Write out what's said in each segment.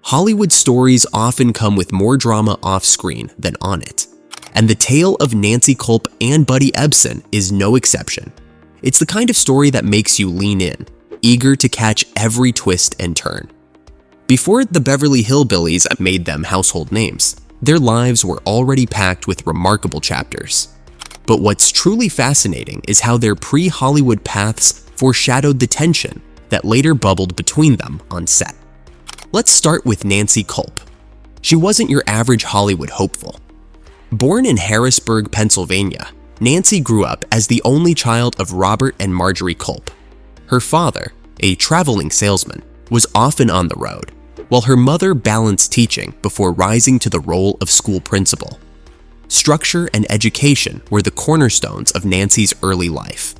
Hollywood stories often come with more drama off-screen than on it. And the tale of Nancy Kulp and Buddy Ebsen is no exception. It's the kind of story that makes you lean in, eager to catch every twist and turn. Before the Beverly Hillbillies made them household names, their lives were already packed with remarkable chapters. But what's truly fascinating is how their pre-Hollywood paths foreshadowed the tension that later bubbled between them on set. Let's start with Nancy Kulp. She wasn't your average Hollywood hopeful. Born in Harrisburg, Pennsylvania, Nancy grew up as the only child of Robert and Marjorie Kulp. Her father, a traveling salesman, was often on the road, while her mother balanced teaching before rising to the role of school principal. Structure and education were the cornerstones of Nancy's early life.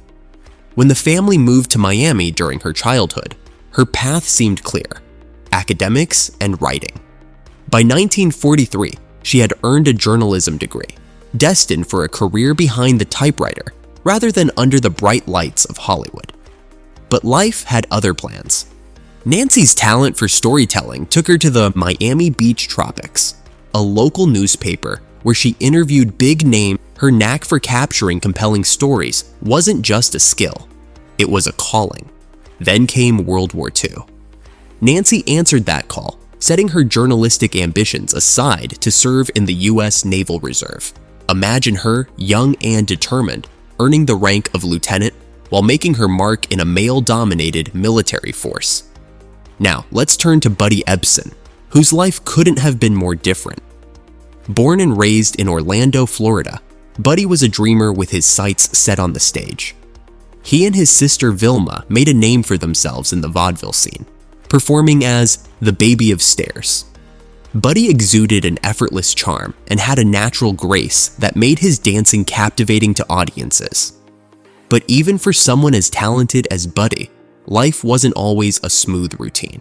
When the family moved to Miami during her childhood, her path seemed clear: academics and writing. By 1943, she had earned a journalism degree, destined for a career behind the typewriter rather than under the bright lights of Hollywood. But life had other plans. Nancy's talent for storytelling took her to the Miami Beach Tropics, a local newspaper where she interviewed big names. Her knack for capturing compelling stories wasn't just a skill, it was a calling. Then came World War II. Nancy answered that call, setting her journalistic ambitions aside to serve in the U.S. Naval Reserve. Imagine her, young and determined, earning the rank of lieutenant while making her mark in a male-dominated military force. Now, let's turn to Buddy Ebsen, whose life couldn't have been more different. Born and raised in Orlando, Florida, Buddy was a dreamer with his sights set on the stage. He and his sister Vilma made a name for themselves in the vaudeville scene, performing as the Baby of Stairs. Buddy exuded an effortless charm and had a natural grace that made his dancing captivating to audiences. But even for someone as talented as Buddy, life wasn't always a smooth routine.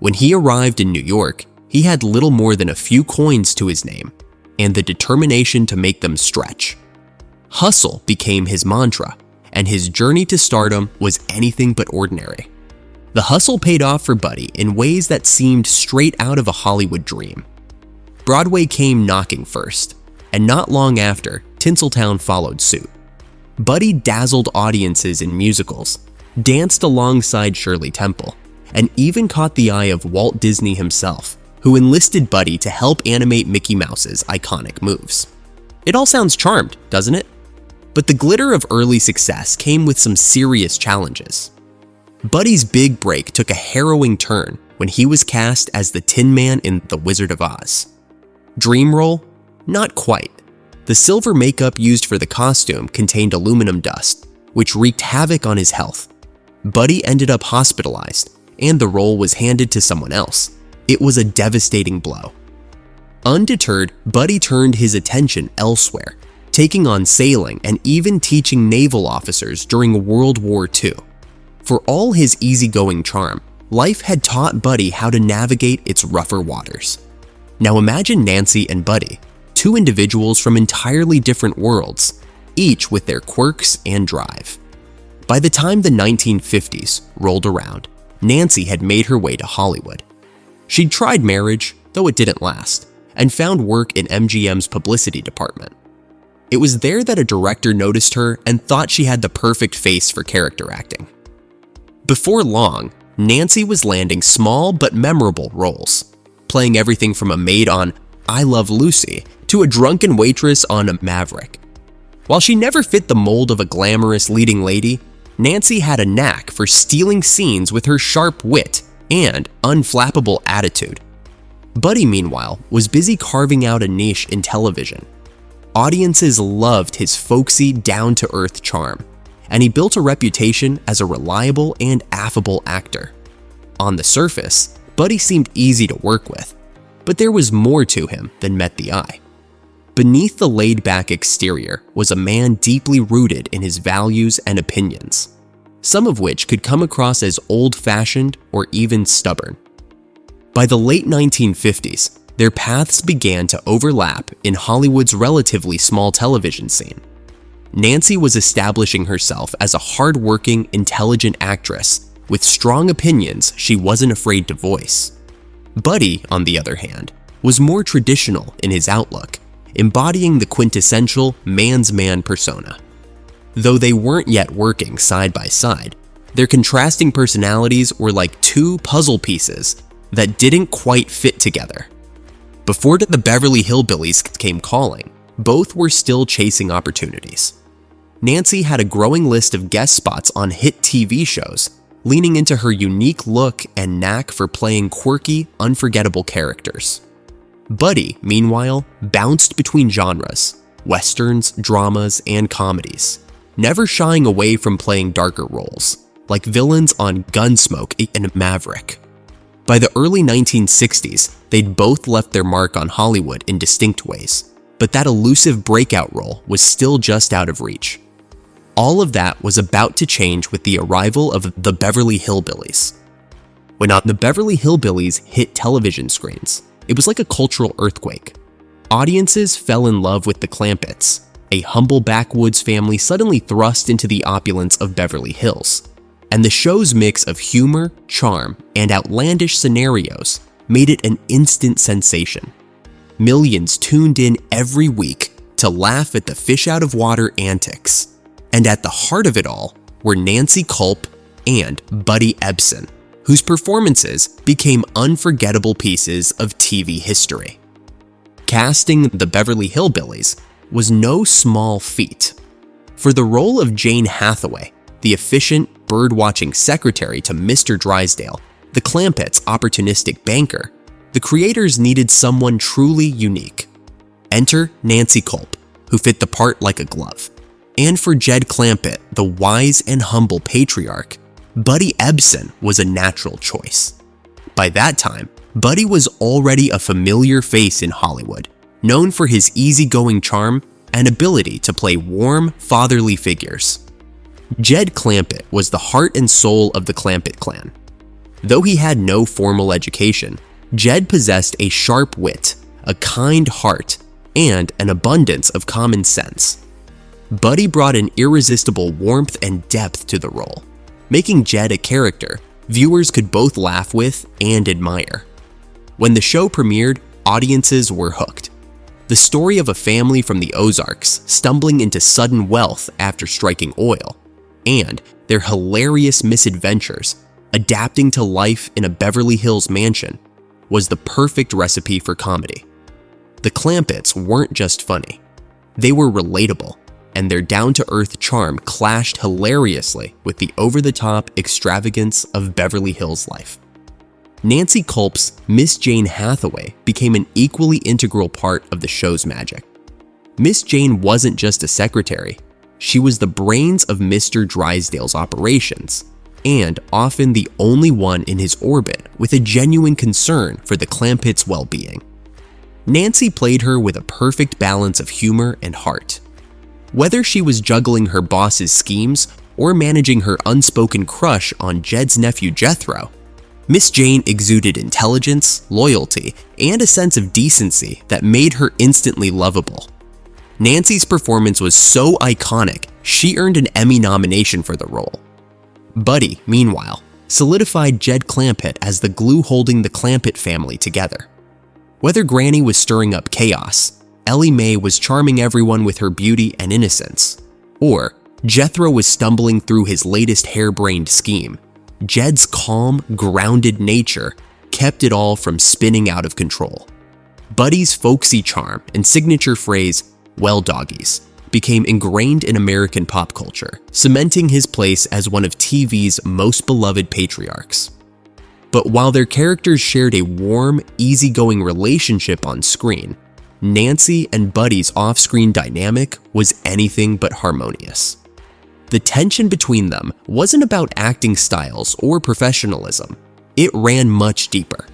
When he arrived in New York, he had little more than a few coins to his name and the determination to make them stretch. Hustle became his mantra, and his journey to stardom was anything but ordinary. The hustle paid off for Buddy in ways that seemed straight out of a Hollywood dream. Broadway came knocking first, and not long after, Tinseltown followed suit. Buddy dazzled audiences in musicals, danced alongside Shirley Temple, and even caught the eye of Walt Disney himself, who enlisted Buddy to help animate Mickey Mouse's iconic moves. It all sounds charmed, doesn't it? But the glitter of early success came with some serious challenges. Buddy's big break took a harrowing turn when he was cast as the Tin Man in The Wizard of Oz. Dream role? Not quite. The silver makeup used for the costume contained aluminum dust, which wreaked havoc on his health. Buddy ended up hospitalized, and the role was handed to someone else. It was a devastating blow. Undeterred, Buddy turned his attention elsewhere, taking on sailing and even teaching naval officers during World War II. For all his easygoing charm, life had taught Buddy how to navigate its rougher waters. Now imagine Nancy and Buddy, two individuals from entirely different worlds, each with their quirks and drive. By the time the 1950s rolled around, Nancy had made her way to Hollywood. She'd tried marriage, though it didn't last, and found work in MGM's publicity department. It was there that a director noticed her and thought she had the perfect face for character acting. Before long, Nancy was landing small but memorable roles, playing everything from a maid on I Love Lucy to a drunken waitress on Maverick. While she never fit the mold of a glamorous leading lady, Nancy had a knack for stealing scenes with her sharp wit and unflappable attitude. Buddy, meanwhile, was busy carving out a niche in television. Audiences loved his folksy, down-to-earth charm, and he built a reputation as a reliable and affable actor. On the surface, Buddy seemed easy to work with, but there was more to him than met the eye. Beneath the laid-back exterior was a man deeply rooted in his values and opinions, some of which could come across as old-fashioned or even stubborn. By the late 1950s, their paths began to overlap in Hollywood's relatively small television scene. Nancy was establishing herself as a hard-working, intelligent actress with strong opinions she wasn't afraid to voice. Buddy, on the other hand, was more traditional in his outlook, embodying the quintessential man's man persona. Though they weren't yet working side by side, their contrasting personalities were like two puzzle pieces that didn't quite fit together. Before the Beverly Hillbillies came calling, both were still chasing opportunities. Nancy had a growing list of guest spots on hit TV shows, leaning into her unique look and knack for playing quirky, unforgettable characters. Buddy, meanwhile, bounced between genres, westerns, dramas, and comedies, never shying away from playing darker roles, like villains on Gunsmoke and Maverick. By the early 1960s, they'd both left their mark on Hollywood in distinct ways, but that elusive breakout role was still just out of reach. All of that was about to change with the arrival of the Beverly Hillbillies. When the Beverly Hillbillies hit television screens, it was like a cultural earthquake. Audiences fell in love with the Clampetts, a humble backwoods family suddenly thrust into the opulence of Beverly Hills. And the show's mix of humor, charm, and outlandish scenarios made it an instant sensation. Millions tuned in every week to laugh at the fish-out-of-water antics. And at the heart of it all were Nancy Kulp and Buddy Ebsen, whose performances became unforgettable pieces of TV history. Casting the Beverly Hillbillies was no small feat. For the role of Jane Hathaway, the efficient, bird-watching secretary to Mr. Drysdale, the Clampetts' opportunistic banker, the creators needed someone truly unique. Enter Nancy Kulp, who fit the part like a glove. And for Jed Clampett, the wise and humble patriarch, Buddy Ebsen was a natural choice. By that time, Buddy was already a familiar face in Hollywood, known for his easygoing charm and ability to play warm, fatherly figures. Jed Clampett was the heart and soul of the Clampett clan. Though he had no formal education, Jed possessed a sharp wit, a kind heart, and an abundance of common sense. Buddy brought an irresistible warmth and depth to the role, making Jed a character viewers could both laugh with and admire. When the show premiered, audiences were hooked. The story of a family from the Ozarks stumbling into sudden wealth after striking oil, and their hilarious misadventures adapting to life in a Beverly Hills mansion, was the perfect recipe for comedy. The Clampetts weren't just funny, they were relatable, and their down-to-earth charm clashed hilariously with the over-the-top extravagance of Beverly Hills life. Nancy Kulp's Miss Jane Hathaway became an equally integral part of the show's magic. Miss Jane wasn't just a secretary, she was the brains of Mr. Drysdale's operations, and often the only one in his orbit with a genuine concern for the Clampetts' well-being. Nancy played her with a perfect balance of humor and heart. Whether she was juggling her boss's schemes or managing her unspoken crush on Jed's nephew Jethro, Miss Jane exuded intelligence, loyalty, and a sense of decency that made her instantly lovable. Nancy's performance was so iconic, she earned an Emmy nomination for the role. Buddy, meanwhile, solidified Jed Clampett as the glue holding the Clampett family together. Whether Granny was stirring up chaos, Ellie Mae was charming everyone with her beauty and innocence, or Jethro was stumbling through his latest harebrained scheme, Jed's calm, grounded nature kept it all from spinning out of control. Buddy's folksy charm and signature phrase, "Well, doggies," became ingrained in American pop culture, cementing his place as one of TV's most beloved patriarchs. But while their characters shared a warm, easygoing relationship on screen, Nancy and Buddy's off-screen dynamic was anything but harmonious. The tension between them wasn't about acting styles or professionalism. It ran much deeper.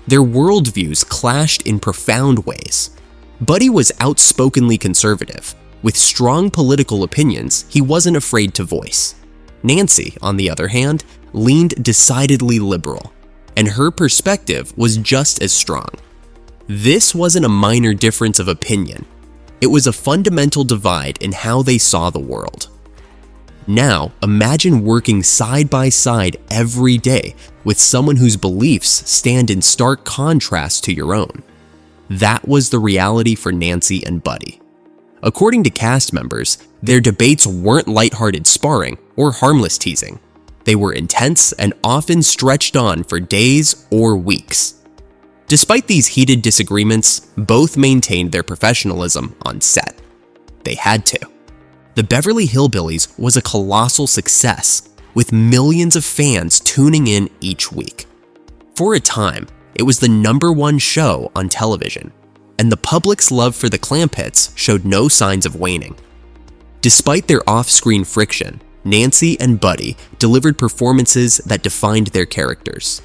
Their worldviews clashed in profound ways. Buddy was outspokenly conservative. With strong political opinions he wasn't afraid to voice. Nancy, on the other hand, leaned decidedly liberal, and her perspective was just as strong. This wasn't a minor difference of opinion. It was a fundamental divide in how they saw the world. Now, imagine working side by side every day with someone whose beliefs stand in stark contrast to your own. That was the reality for Nancy and Buddy. According to cast members, their debates weren't lighthearted sparring or harmless teasing. They were intense and often stretched on for days or weeks. Despite these heated disagreements, both maintained their professionalism on set. They had to. The Beverly Hillbillies was a colossal success, with millions of fans tuning in each week. For a time, it was the #1 show on television, and the public's love for the Clampetts showed no signs of waning. Despite their off-screen friction, Nancy and Buddy delivered performances that defined their characters.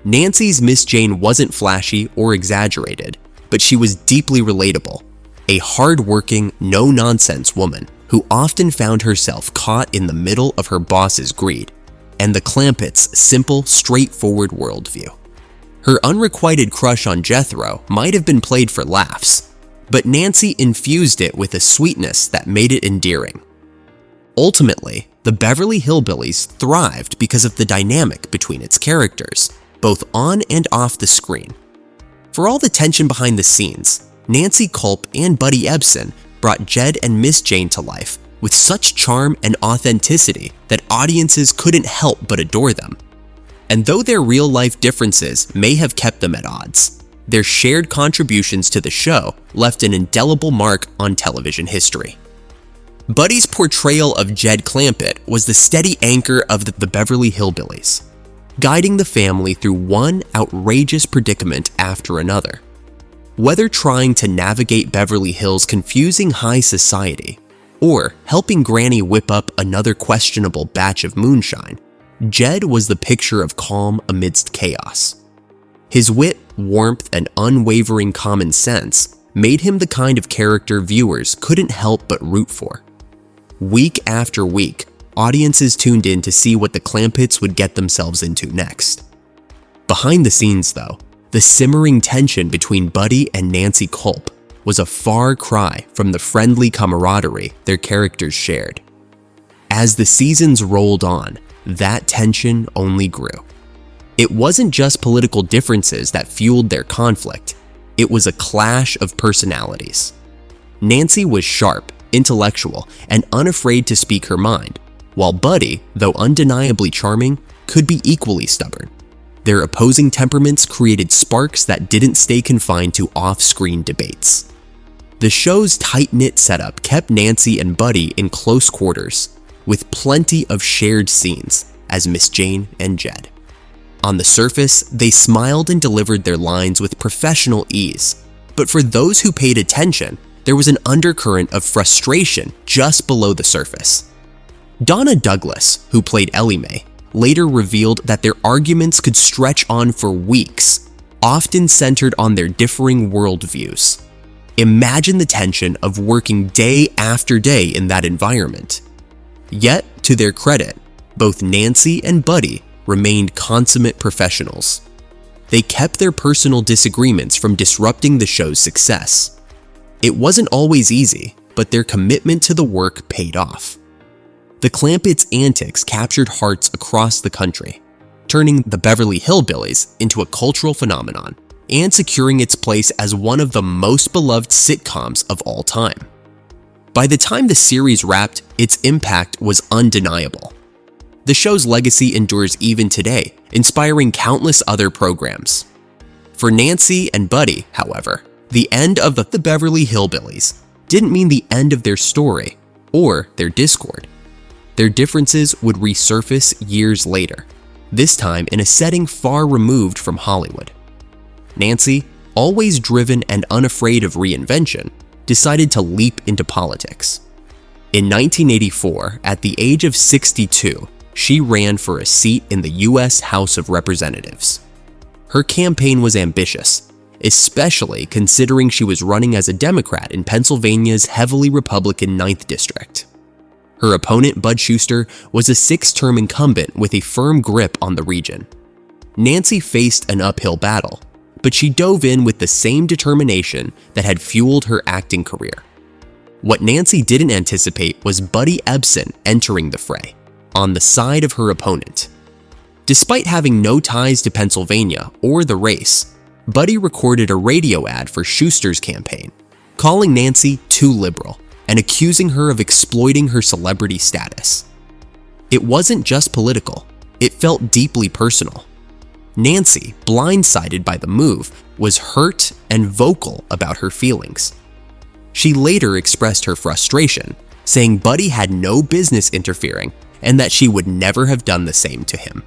Nancy's Miss Jane wasn't flashy or exaggerated, but she was deeply relatable, a hard-working, no-nonsense woman who often found herself caught in the middle of her boss's greed and the Clampetts' simple, straightforward worldview. Her unrequited crush on Jethro might have been played for laughs, but Nancy infused it with a sweetness that made it endearing. Ultimately, the Beverly Hillbillies thrived because of the dynamic between its characters, both on and off the screen. For all the tension behind the scenes, Nancy Kulp and Buddy Ebsen brought Jed and Miss Jane to life with such charm and authenticity that audiences couldn't help but adore them. And though their real-life differences may have kept them at odds, their shared contributions to the show left an indelible mark on television history. Buddy's portrayal of Jed Clampett was the steady anchor of the Beverly Hillbillies, guiding the family through one outrageous predicament after another. Whether trying to navigate Beverly Hills' confusing high society or helping Granny whip up another questionable batch of moonshine, Jed was the picture of calm amidst chaos. His wit, warmth, and unwavering common sense made him the kind of character viewers couldn't help but root for. Week after week, audiences tuned in to see what the Clampetts would get themselves into next. Behind the scenes, though, the simmering tension between Buddy and Nancy Kulp was a far cry from the friendly camaraderie their characters shared. As the seasons rolled on, that tension only grew. It wasn't just political differences that fueled their conflict, it was a clash of personalities. Nancy was sharp, intellectual, and unafraid to speak her mind, while Buddy, though undeniably charming, could be equally stubborn. Their opposing temperaments created sparks that didn't stay confined to off-screen debates. The show's tight-knit setup kept Nancy and Buddy in close quarters, with plenty of shared scenes as Miss Jane and Jed. On the surface, they smiled and delivered their lines with professional ease, but for those who paid attention, there was an undercurrent of frustration just below the surface. Donna Douglas, who played Ellie Mae, later revealed that their arguments could stretch on for weeks, often centered on their differing worldviews. Imagine the tension of working day after day in that environment. Yet, to their credit, both Nancy and Buddy remained consummate professionals. They kept their personal disagreements from disrupting the show's success. It wasn't always easy, but their commitment to the work paid off. The Clampetts' antics captured hearts across the country, turning the Beverly Hillbillies into a cultural phenomenon and securing its place as one of the most beloved sitcoms of all time. By the time the series wrapped, its impact was undeniable. The show's legacy endures even today, inspiring countless other programs. For Nancy and Buddy, however, the end of the Beverly Hillbillies didn't mean the end of their story or their discord. Their differences would resurface years later, this time in a setting far removed from Hollywood. Nancy, always driven and unafraid of reinvention, decided to leap into politics. In 1984, at the age of 62, she ran for a seat in the U.S. House of Representatives. Her campaign was ambitious, especially considering she was running as a Democrat in Pennsylvania's heavily Republican 9th District. Her opponent, Bud Schuster, was a 6-term incumbent with a firm grip on the region. Nancy faced an uphill battle, but she dove in with the same determination that had fueled her acting career. What Nancy didn't anticipate was Buddy Ebsen entering the fray, on the side of her opponent. Despite having no ties to Pennsylvania or the race, Buddy recorded a radio ad for Schuster's campaign, calling Nancy too liberal and accusing her of exploiting her celebrity status. It wasn't just political, it felt deeply personal. Nancy, blindsided by the move, was hurt and vocal about her feelings. She later expressed her frustration, saying Buddy had no business interfering and that she would never have done the same to him.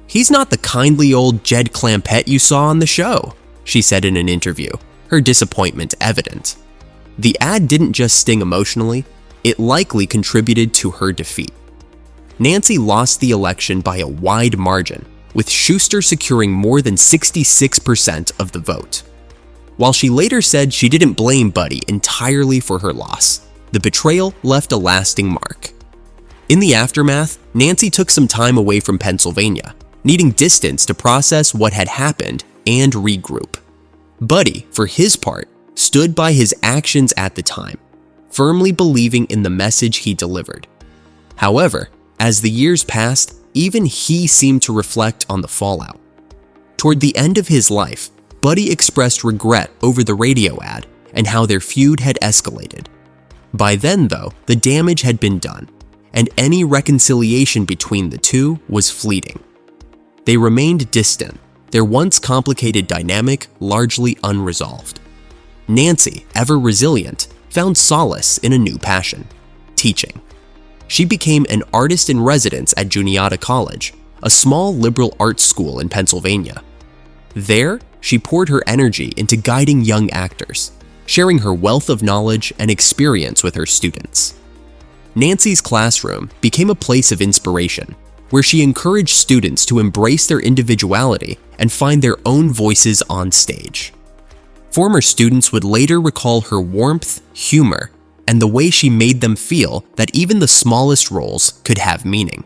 "He's not the kindly old Jed Clampett you saw on the show," she said in an interview, her disappointment evident. The ad didn't just sting emotionally, it likely contributed to her defeat. Nancy lost the election by a wide margin, with Schuster securing more than 66% of the vote. While she later said she didn't blame Buddy entirely for her loss, the betrayal left a lasting mark. In the aftermath, Nancy took some time away from Pennsylvania, needing distance to process what had happened and regroup. Buddy, for his part, stood by his actions at the time, firmly believing in the message he delivered. However, as the years passed, even he seemed to reflect on the fallout. Toward the end of his life, Buddy expressed regret over the radio ad and how their feud had escalated. By then, though, the damage had been done, and any reconciliation between the two was fleeting. They remained distant, their once complicated dynamic largely unresolved. Nancy, ever resilient, found solace in a new passion: teaching. She became an artist in residence at Juniata College, a small liberal arts school in Pennsylvania. There, she poured her energy into guiding young actors, sharing her wealth of knowledge and experience with her students. Nancy's classroom became a place of inspiration, where she encouraged students to embrace their individuality and find their own voices on stage. Former students would later recall her warmth, humor, and the way she made them feel that even the smallest roles could have meaning.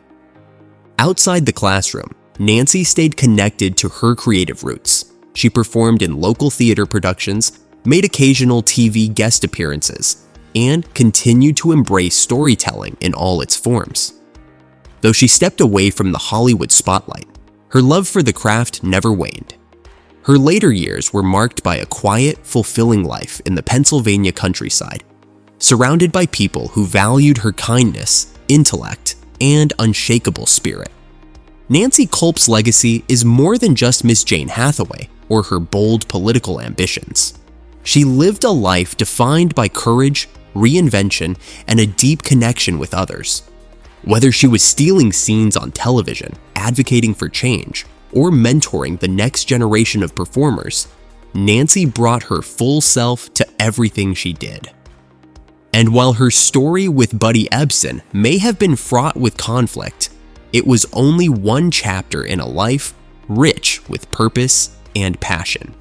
Outside the classroom, Nancy stayed connected to her creative roots. She performed in local theater productions, made occasional TV guest appearances, and continued to embrace storytelling in all its forms. Though she stepped away from the Hollywood spotlight, her love for the craft never waned. Her later years were marked by a quiet, fulfilling life in the Pennsylvania countryside, surrounded by people who valued her kindness, intellect, and unshakable spirit. Nancy Kulp's legacy is more than just Miss Jane Hathaway or her bold political ambitions. She lived a life defined by courage, reinvention, and a deep connection with others. Whether she was stealing scenes on television, advocating for change, or mentoring the next generation of performers, Nancy brought her full self to everything she did. And while her story with Buddy Ebsen may have been fraught with conflict, it was only one chapter in a life rich with purpose and passion.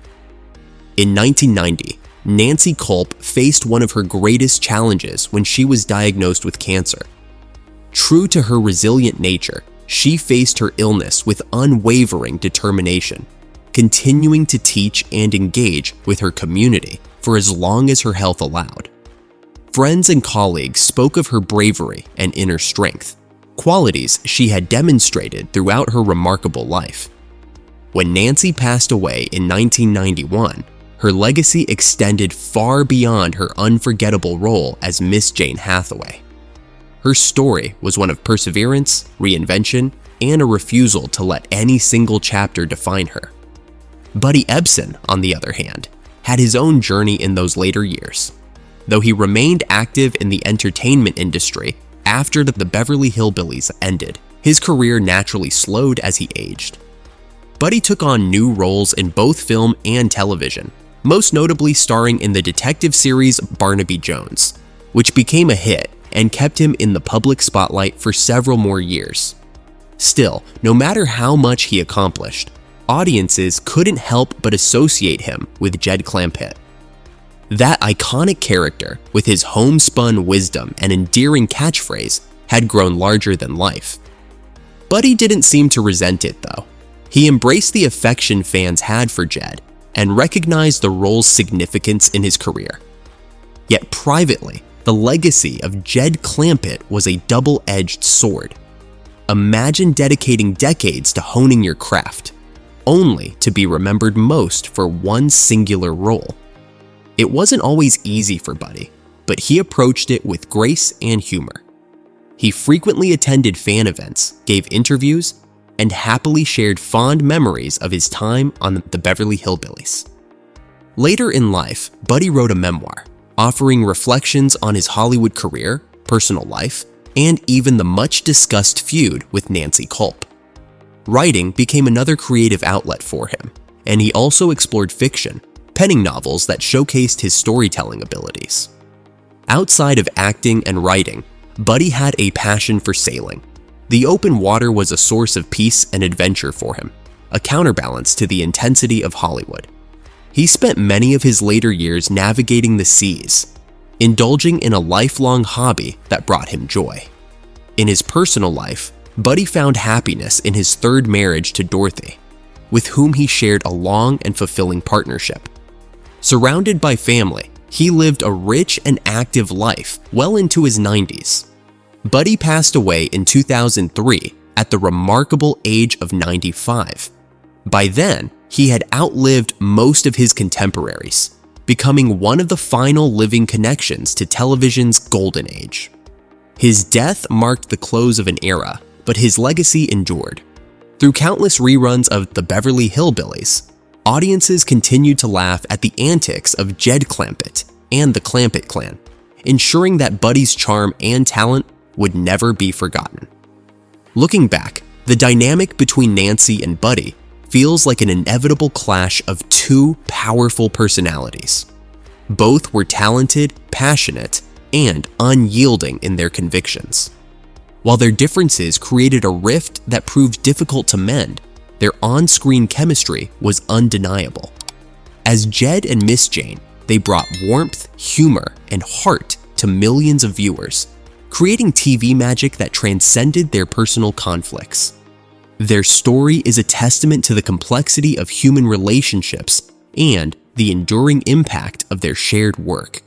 In 1990, Nancy Kulp faced one of her greatest challenges when she was diagnosed with cancer. True to her resilient nature, she faced her illness with unwavering determination, continuing to teach and engage with her community for as long as her health allowed. Friends and colleagues spoke of her bravery and inner strength, qualities she had demonstrated throughout her remarkable life. When Nancy passed away in 1991, her legacy extended far beyond her unforgettable role as Miss Jane Hathaway. Her story was one of perseverance, reinvention, and a refusal to let any single chapter define her. Buddy Ebsen, on the other hand, had his own journey in those later years. Though he remained active in the entertainment industry after the Beverly Hillbillies ended, his career naturally slowed as he aged. Buddy took on new roles in both film and television, most notably starring in the detective series Barnaby Jones, which became a hit and kept him in the public spotlight for several more years. Still, no matter how much he accomplished, audiences couldn't help but associate him with Jed Clampett. That iconic character, with his homespun wisdom and endearing catchphrase, had grown larger than life. Buddy didn't seem to resent it, though. He embraced the affection fans had for Jed and recognized the role's significance in his career. Yet privately, The legacy of Jed Clampett was a double-edged sword. Imagine dedicating decades to honing your craft, only to be remembered most for one singular role. It wasn't always easy for Buddy, but he approached it with grace and humor. He frequently attended fan events, gave interviews, and happily shared fond memories of his time on the Beverly Hillbillies. Later in life, Buddy wrote a memoir, offering reflections on his Hollywood career, personal life, and even the much-discussed feud with Nancy Kulp. Writing became another creative outlet for him, and he also explored fiction, penning novels that showcased his storytelling abilities. Outside of acting and writing, Buddy had a passion for sailing. The open water was a source of peace and adventure for him, a counterbalance to the intensity of Hollywood. He spent many of his later years navigating the seas, indulging in a lifelong hobby that brought him joy. In his personal life, Buddy found happiness in his third marriage to Dorothy, with whom he shared a long and fulfilling partnership. Surrounded by family, he lived a rich and active life well into his 90s. Buddy passed away in 2003 at the remarkable age of 95. By then, he had outlived most of his contemporaries, becoming one of the final living connections to television's golden age. His death marked the close of an era, but his legacy endured. Through countless reruns of the Beverly Hillbillies, audiences continued to laugh at the antics of Jed Clampett and the Clampett clan, ensuring that Buddy's charm and talent would never be forgotten. Looking back, the dynamic between Nancy and Buddy feels like an inevitable clash of two powerful personalities. Both were talented, passionate, and unyielding in their convictions. While their differences created a rift that proved difficult to mend, their on-screen chemistry was undeniable. As Jed and Miss Jane, they brought warmth, humor, and heart to millions of viewers, creating TV magic that transcended their personal conflicts. Their story is a testament to the complexity of human relationships and the enduring impact of their shared work.